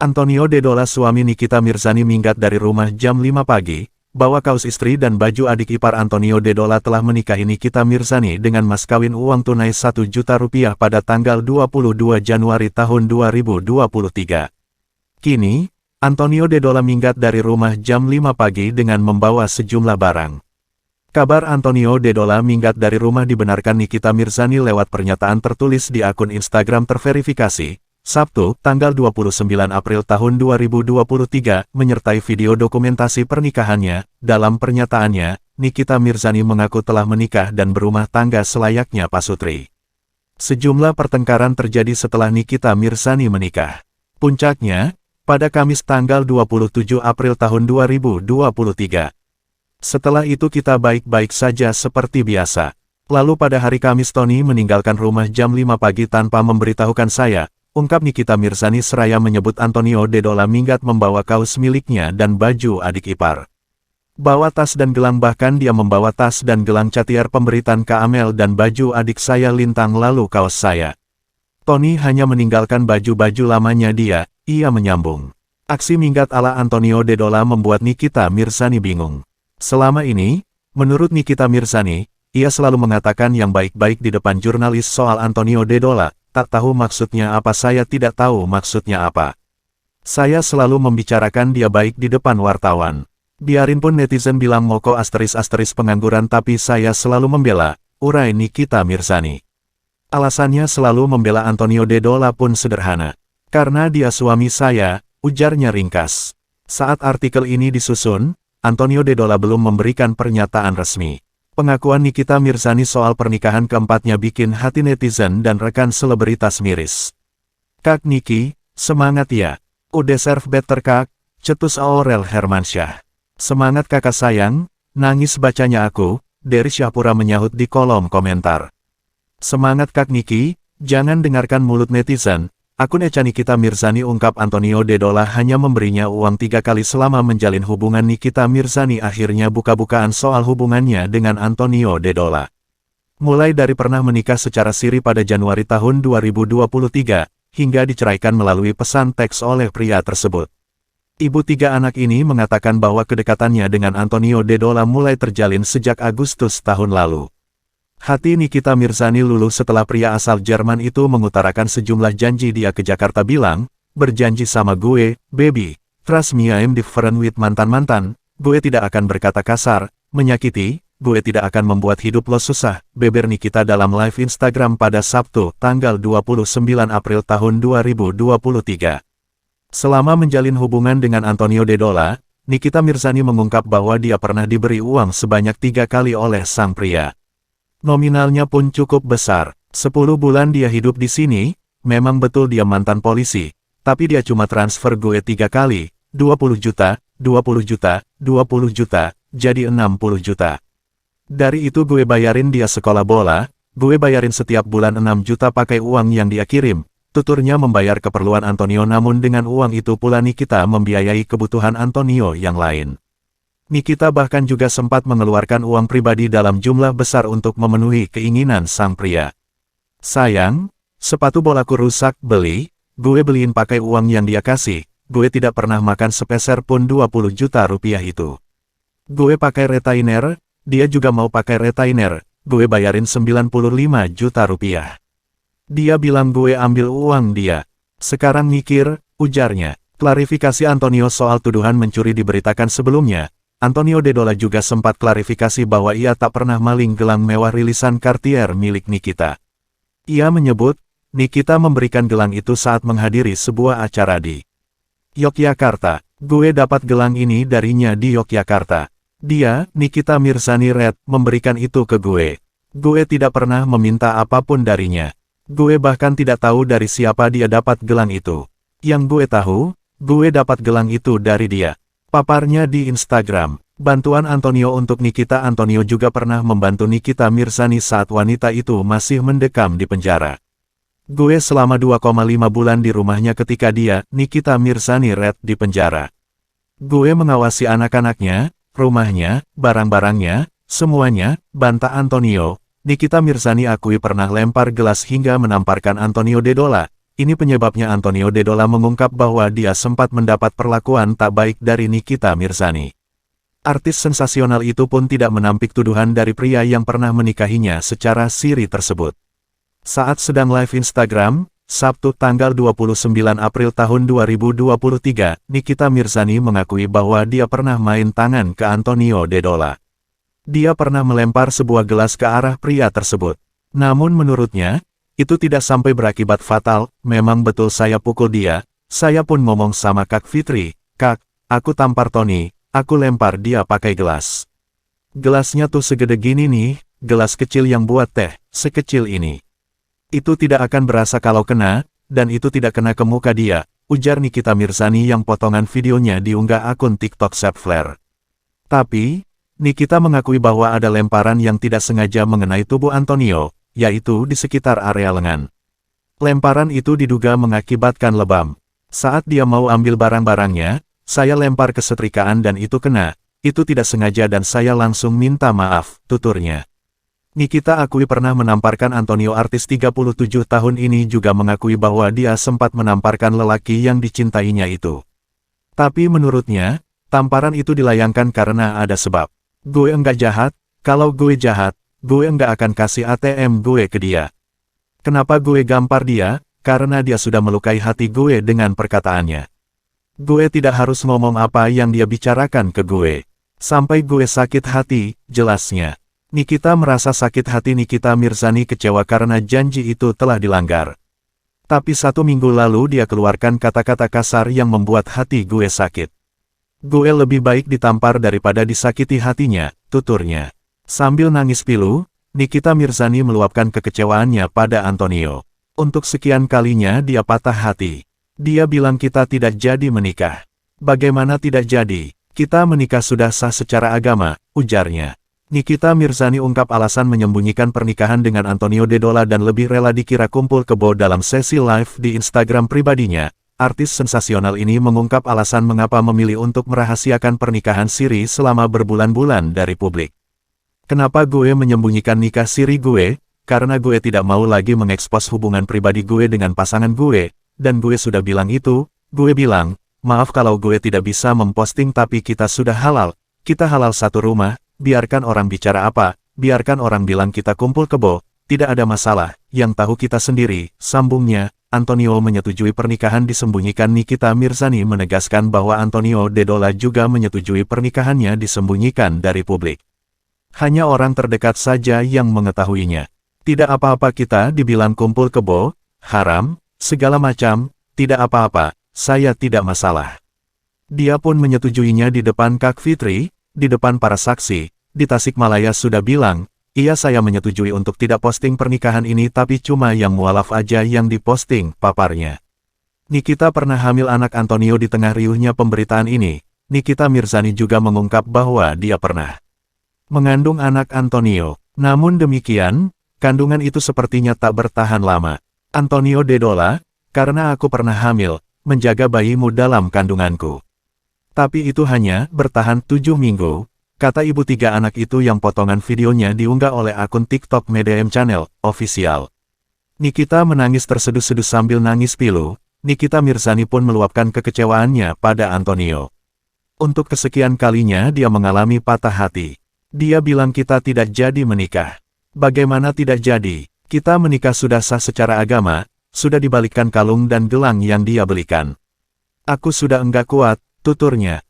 Antonio Dedola, suami Nikita Mirzani, minggat dari rumah jam 5 pagi, bawa kaos istri dan baju. Adik ipar Antonio Dedola telah menikahi Nikita Mirzani dengan mas kawin uang tunai 1 juta rupiah pada tanggal 22 Januari tahun 2023. Kini, Antonio Dedola minggat dari rumah jam 5 pagi dengan membawa sejumlah barang. Kabar Antonio Dedola minggat dari rumah dibenarkan Nikita Mirzani lewat pernyataan tertulis di akun Instagram terverifikasi, Sabtu, tanggal 29 April tahun 2023, menyertai video dokumentasi pernikahannya. Dalam pernyataannya, Nikita Mirzani mengaku telah menikah dan berumah tangga selayaknya pasutri. Sejumlah pertengkaran terjadi setelah Nikita Mirzani menikah. Puncaknya, pada Kamis tanggal 27 April tahun 2023. Setelah itu kita baik-baik saja seperti biasa. Lalu pada hari Kamis Tony meninggalkan rumah jam 5 pagi tanpa memberitahukan saya, ungkap Nikita Mirzani seraya menyebut Antonio Dedola minggat membawa kaos miliknya dan baju adik ipar. Bawa tas dan gelang, bahkan dia membawa tas dan gelang Cartier pemberitaan Kak Amel dan baju adik saya Lintang, lalu kaos saya. Tony hanya meninggalkan baju-baju lamanya dia, ia menyambung. Aksi minggat ala Antonio Dedola membuat Nikita Mirzani bingung. Selama ini, menurut Nikita Mirzani, ia selalu mengatakan yang baik-baik di depan jurnalis soal Antonio Dedola. Tak tahu maksudnya apa, saya tidak tahu maksudnya apa. Saya selalu membicarakan dia baik di depan wartawan. Biarin pun netizen bilang moko ** pengangguran, tapi saya selalu membela, urai Nikita Mirzani. Alasannya selalu membela Antonio Dedola pun sederhana. Karena dia suami saya, ujarnya ringkas. Saat artikel ini disusun, Antonio Dedola belum memberikan pernyataan resmi. Pengakuan Nikita Mirzani soal pernikahan keempatnya bikin hati netizen dan rekan selebritas miris. Kak Niki, semangat ya. Udah serve better kak, cetus Aurel Hermansyah. Semangat kakak sayang, nangis bacanya aku, Dery Syahpura menyahut di kolom komentar. Semangat Kak Niki, jangan dengarkan mulut netizen. Akun Echa Nikita Mirzani ungkap Antonio Dedola hanya memberinya uang 3 kali selama menjalin hubungan. Nikita Mirzani akhirnya buka-bukaan soal hubungannya dengan Antonio Dedola. Mulai dari pernah menikah secara siri pada Januari tahun 2023, hingga diceraikan melalui pesan teks oleh pria tersebut. Ibu 3 anak ini mengatakan bahwa kedekatannya dengan Antonio Dedola mulai terjalin sejak Agustus tahun lalu. Hati Nikita Mirzani luluh setelah pria asal Jerman itu mengutarakan sejumlah janji. Dia ke Jakarta bilang, berjanji sama gue, baby, trust me I'm different with mantan-mantan, gue tidak akan berkata kasar, menyakiti, gue tidak akan membuat hidup lo susah, beber Nikita dalam live Instagram pada Sabtu, tanggal 29 April tahun 2023. Selama menjalin hubungan dengan Antonio Dedola, Nikita Mirzani mengungkap bahwa dia pernah diberi uang sebanyak 3 kali oleh sang pria. Nominalnya pun cukup besar. 10 bulan dia hidup di sini, memang betul dia mantan polisi, tapi dia cuma transfer gue 3 kali, 20 juta, 20 juta, 20 juta, jadi 60 juta. Dari itu gue bayarin dia sekolah bola, gue bayarin setiap bulan 6 juta pakai uang yang dia kirim, tuturnya membayar keperluan Antonio. Namun dengan uang itu pula Nikita membiayai kebutuhan Antonio yang lain. Nikita bahkan juga sempat mengeluarkan uang pribadi dalam jumlah besar untuk memenuhi keinginan sang pria. Sayang, sepatu bolaku rusak, gue beliin pakai uang yang dia kasih, gue tidak pernah makan sepeser pun 20 juta rupiah itu. Gue pakai retainer, dia juga mau pakai retainer, gue bayarin 95 juta rupiah. Dia bilang gue ambil uang dia. Sekarang mikir, ujarnya. Klarifikasi Antonio soal tuduhan mencuri diberitakan sebelumnya. Antonio Dedola juga sempat klarifikasi bahwa ia tak pernah maling gelang mewah rilisan Cartier milik Nikita. Ia menyebut, Nikita memberikan gelang itu saat menghadiri sebuah acara di Yogyakarta. Gue dapat gelang ini darinya di Yogyakarta. Dia, Nikita Mirzani Red, memberikan itu ke gue. Gue tidak pernah meminta apapun darinya. Gue bahkan tidak tahu dari siapa dia dapat gelang itu. Yang gue tahu, gue dapat gelang itu dari dia. Paparnya di Instagram. Bantuan Antonio untuk Nikita. Antonio juga pernah membantu Nikita Mirzani saat wanita itu masih mendekam di penjara. Gue selama 2,5 bulan di rumahnya ketika dia, Nikita Mirzani Red, di penjara. Gue mengawasi anak-anaknya, rumahnya, barang-barangnya, semuanya, bantah Antonio. Nikita Mirzani akui pernah lempar gelas hingga menamparkan Antonio Dedola. ini penyebabnya Antonio Dedola mengungkap bahwa dia sempat mendapat perlakuan tak baik dari Nikita Mirzani. Artis sensasional itu pun tidak menampik tuduhan dari pria yang pernah menikahinya secara siri tersebut. Saat sedang live Instagram, Sabtu tanggal 29 April tahun 2023, Nikita Mirzani mengakui bahwa dia pernah main tangan ke Antonio Dedola. Dia pernah melempar sebuah gelas ke arah pria tersebut. Namun menurutnya, itu tidak sampai berakibat fatal. Memang betul saya pukul dia, saya pun ngomong sama Kak Fitri, "Kak, aku tampar Tony, aku lempar dia pakai gelas. Gelasnya tuh segede gini nih, gelas kecil yang buat teh, sekecil ini. Itu tidak akan berasa kalau kena, dan itu tidak kena ke muka dia," ujar Nikita Mirzani yang potongan videonya diunggah akun TikTok Sepflare. Tapi, Nikita mengakui bahwa ada lemparan yang tidak sengaja mengenai tubuh Antonio, yaitu di sekitar area lengan. Lemparan itu diduga mengakibatkan lebam. "Saat dia mau ambil barang-barangnya, saya lempar ke setrikaan dan itu kena, itu tidak sengaja dan saya langsung minta maaf," tuturnya. Nikita akui pernah menamparkan Antonio. Artis 37 tahun ini juga mengakui bahwa dia sempat menamparkan lelaki yang dicintainya itu. Tapi menurutnya, tamparan itu dilayangkan karena ada sebab. "Gue enggak jahat, kalau gue jahat, gue enggak akan kasih ATM gue ke dia. Kenapa gue gampar dia? Karena dia sudah melukai hati gue dengan perkataannya. Gue tidak harus ngomong apa yang dia bicarakan ke gue. Sampai gue sakit hati," jelasnya. Nikita merasa sakit hati. Nikita Mirzani kecewa karena janji itu telah dilanggar. Tapi 1 minggu lalu dia keluarkan kata-kata kasar yang membuat hati gue sakit. "Gue lebih baik ditampar daripada disakiti hatinya," tuturnya. Sambil nangis pilu, Nikita Mirzani meluapkan kekecewaannya pada Antonio. Untuk sekian kalinya dia patah hati. Dia bilang kita tidak jadi menikah. "Bagaimana tidak jadi? Kita menikah sudah sah secara agama," ujarnya. Nikita Mirzani ungkap alasan menyembunyikan pernikahan dengan Antonio Dedola dan lebih rela dikira kumpul kebo dalam sesi live di Instagram pribadinya. Artis sensasional ini mengungkap alasan mengapa memilih untuk merahasiakan pernikahan siri selama berbulan-bulan dari publik. "Kenapa gue menyembunyikan nikah siri gue? Karena gue tidak mau lagi mengekspos hubungan pribadi gue dengan pasangan gue, dan gue sudah bilang itu, gue bilang, maaf kalau gue tidak bisa memposting tapi kita sudah halal, kita halal satu rumah, biarkan orang bicara apa, biarkan orang bilang kita kumpul kebo, tidak ada masalah, yang tahu kita sendiri," sambungnya. Antonio menyetujui pernikahan disembunyikan. Nikita Mirzani menegaskan bahwa Antonio Dedola juga menyetujui pernikahannya disembunyikan dari publik. "Hanya orang terdekat saja yang mengetahuinya. Tidak apa-apa kita dibilang kumpul kebo, haram, segala macam, tidak apa-apa, saya tidak masalah." Dia pun menyetujuinya di depan Kak Fitri, di depan para saksi. Di Tasikmalaya sudah bilang, "Iya saya menyetujui untuk tidak posting pernikahan ini tapi cuma yang mualaf aja yang diposting," paparnya. Nikita pernah hamil anak Antonio. Di tengah riuhnya pemberitaan ini, Nikita Mirzani juga mengungkap bahwa dia pernah mengandung anak Antonio. Namun demikian, kandungan itu sepertinya tak bertahan lama. "Antonio Dedola, karena aku pernah hamil, menjaga bayimu dalam kandunganku. Tapi itu hanya bertahan 7 minggu, kata ibu 3 anak itu yang potongan videonya diunggah oleh akun TikTok Medium Channel Official. Nikita menangis terseduh-seduh sambil nangis pilu. Nikita Mirzani pun meluapkan kekecewaannya pada Antonio. Untuk kesekian kalinya dia mengalami patah hati. Dia bilang kita tidak jadi menikah. "Bagaimana tidak jadi? Kita menikah sudah sah secara agama, sudah dibalikkan kalung dan gelang yang dia belikan. Aku sudah enggak kuat," tuturnya.